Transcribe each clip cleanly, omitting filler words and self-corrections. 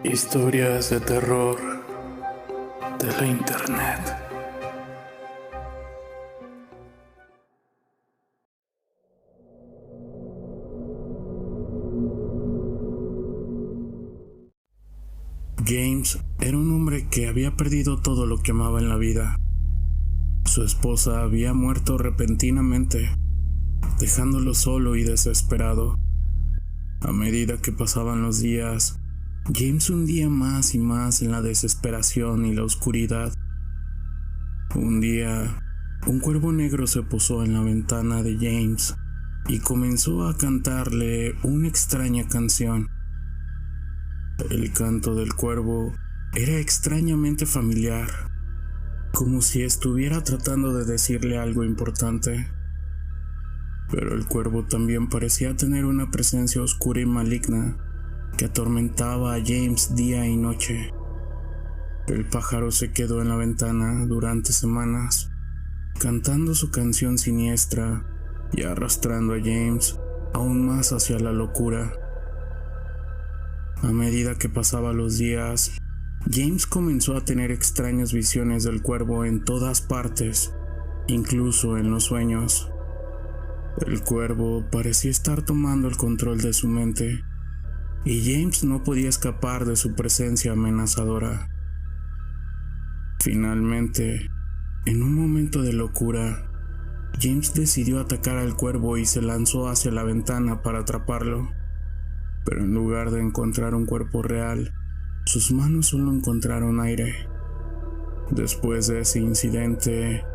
Historias de terror de la internet. James era un hombre que había perdido todo lo que amaba en la vida. Su esposa había muerto repentinamente, dejándolo solo y desesperado. A medida que pasaban los días, James hundía más y más en la desesperación y la oscuridad. Un día, un cuervo negro se posó en la ventana de James y comenzó a cantarle una extraña canción. El canto del cuervo era extrañamente familiar, como si estuviera tratando de decirle algo importante. Pero el cuervo también parecía tener una presencia oscura y maligna que atormentaba a James día y noche. El pájaro se quedó en la ventana durante semanas, cantando su canción siniestra y arrastrando a James aún más hacia la locura. A medida que pasaban los días, James comenzó a tener extrañas visiones del cuervo en todas partes, incluso en los sueños. El cuervo parecía estar tomando el control de su mente, y James no podía escapar de su presencia amenazadora. Finalmente, en un momento de locura, James decidió atacar al cuervo y se lanzó hacia la ventana para atraparlo. Pero en lugar de encontrar un cuerpo real, sus manos solo encontraron aire. Después de ese incidente,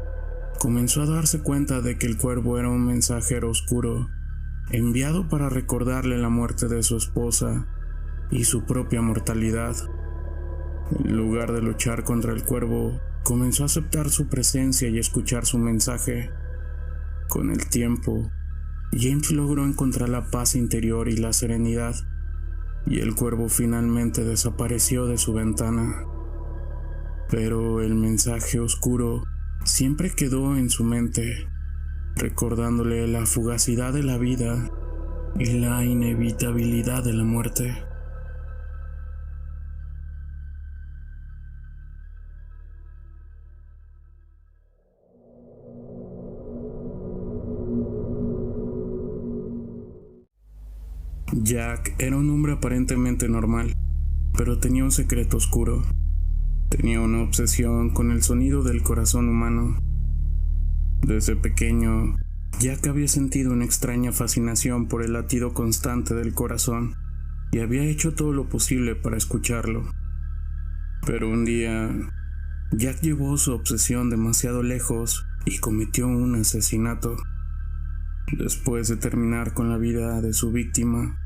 comenzó a darse cuenta de que el cuervo era un mensajero oscuro, enviado para recordarle la muerte de su esposa y su propia mortalidad. En lugar de luchar contra el cuervo, comenzó a aceptar su presencia y escuchar su mensaje. Con el tiempo, James logró encontrar la paz interior y la serenidad, y el cuervo finalmente desapareció de su ventana. Pero el mensaje oscuro siempre quedó en su mente, recordándole la fugacidad de la vida y la inevitabilidad de la muerte. Jack era un hombre aparentemente normal, pero tenía un secreto oscuro. Tenía una obsesión con el sonido del corazón humano. Desde pequeño, Jack había sentido una extraña fascinación por el latido constante del corazón y había hecho todo lo posible para escucharlo. Pero un día, Jack llevó su obsesión demasiado lejos y cometió un asesinato. Después de terminar con la vida de su víctima,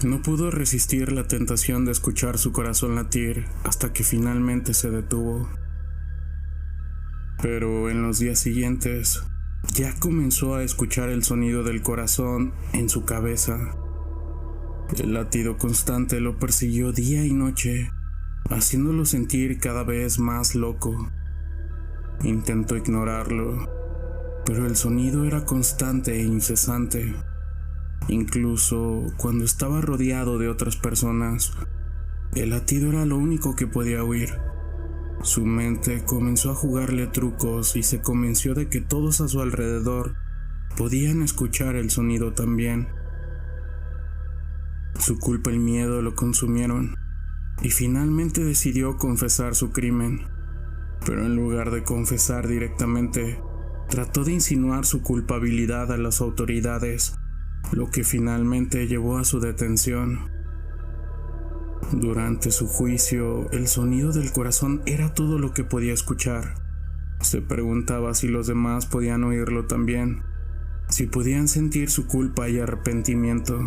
no pudo resistir la tentación de escuchar su corazón latir hasta que finalmente se detuvo. Pero en los días siguientes, Jack comenzó a escuchar el sonido del corazón en su cabeza. El latido constante lo persiguió día y noche, haciéndolo sentir cada vez más loco. Intentó ignorarlo, pero el sonido era constante e incesante. Incluso cuando estaba rodeado de otras personas, el latido era lo único que podía oír. Su mente comenzó a jugarle trucos y se convenció de que todos a su alrededor podían escuchar el sonido también. Su culpa y miedo lo consumieron, y finalmente decidió confesar su crimen. Pero en lugar de confesar directamente, trató de insinuar su culpabilidad a las autoridades, lo que finalmente llevó a su detención. Durante su juicio, el sonido del corazón era todo lo que podía escuchar. Se preguntaba si los demás podían oírlo también, si podían sentir su culpa y arrepentimiento.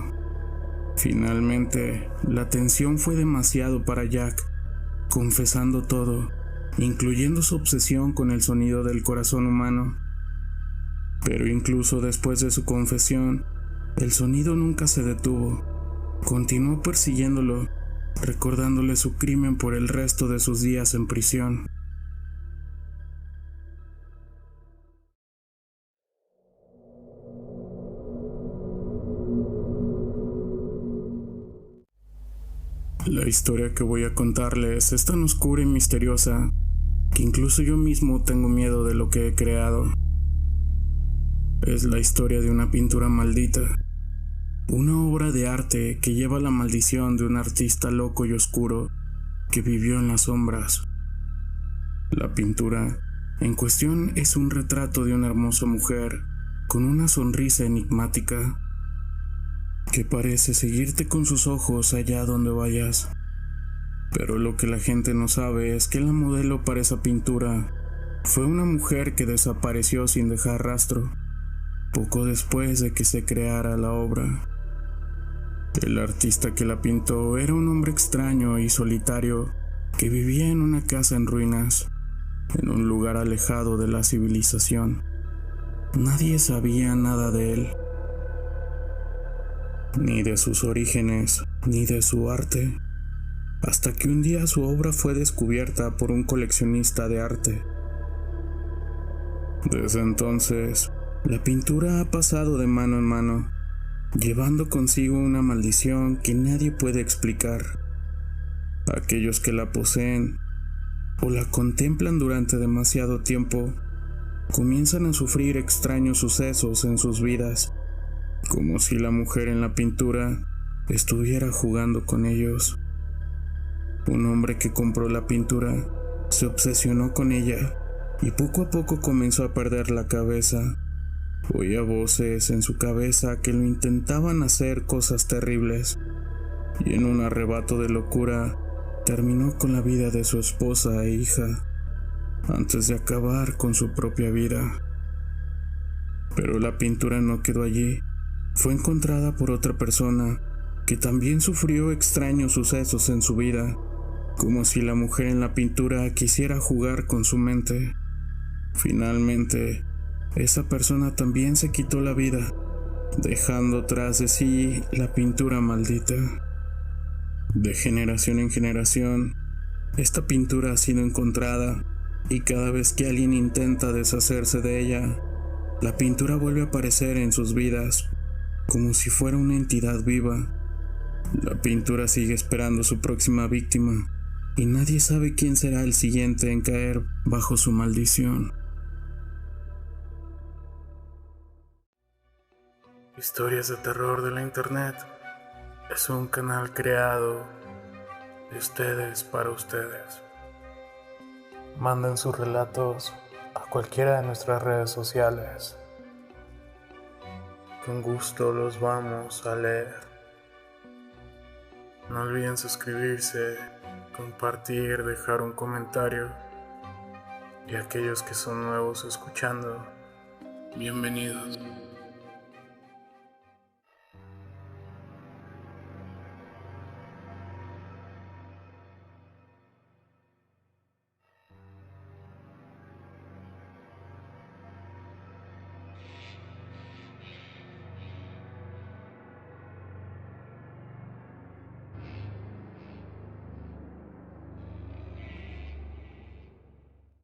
Finalmente, la tensión fue demasiado para Jack, confesando todo, incluyendo su obsesión con el sonido del corazón humano. Pero incluso después de su confesión, el sonido nunca se detuvo. Continuó persiguiéndolo, recordándole su crimen por el resto de sus días en prisión. La historia que voy a contarles es tan oscura y misteriosa que incluso yo mismo tengo miedo de lo que he creado. Es la historia de una pintura maldita, una obra de arte que lleva la maldición de un artista loco y oscuro que vivió en las sombras. La pintura en cuestión es un retrato de una hermosa mujer con una sonrisa enigmática que parece seguirte con sus ojos allá donde vayas. Pero lo que la gente no sabe es que la modelo para esa pintura fue una mujer que desapareció sin dejar rastro, poco después de que se creara la obra. El artista que la pintó era un hombre extraño y solitario que vivía en una casa en ruinas, en un lugar alejado de la civilización. Nadie sabía nada de él, ni de sus orígenes, ni de su arte, hasta que un día su obra fue descubierta por un coleccionista de arte. Desde entonces, la pintura ha pasado de mano en mano, llevando consigo una maldición que nadie puede explicar. Aquellos que la poseen o la contemplan durante demasiado tiempo comienzan a sufrir extraños sucesos en sus vidas, como si la mujer en la pintura estuviera jugando con ellos. Un hombre que compró la pintura se obsesionó con ella y poco a poco comenzó a perder la cabeza. Oía voces en su cabeza que lo intentaban hacer cosas terribles, y en un arrebato de locura terminó con la vida de su esposa e hija, antes de acabar con su propia vida. Pero la pintura no quedó allí. Fue encontrada por otra persona que también sufrió extraños sucesos en su vida, como si la mujer en la pintura quisiera jugar con su mente. Finalmente, esa persona también se quitó la vida, dejando tras de sí la pintura maldita. De generación en generación, esta pintura ha sido encontrada, y cada vez que alguien intenta deshacerse de ella, la pintura vuelve a aparecer en sus vidas, como si fuera una entidad viva. La pintura sigue esperando su próxima víctima, y nadie sabe quién será el siguiente en caer bajo su maldición. Historias de terror de la internet es un canal creado de ustedes para ustedes. Manden sus relatos a cualquiera de nuestras redes sociales. Con gusto los vamos a leer. No olviden suscribirse, compartir, dejar un comentario. Y aquellos que son nuevos escuchando, bienvenidos.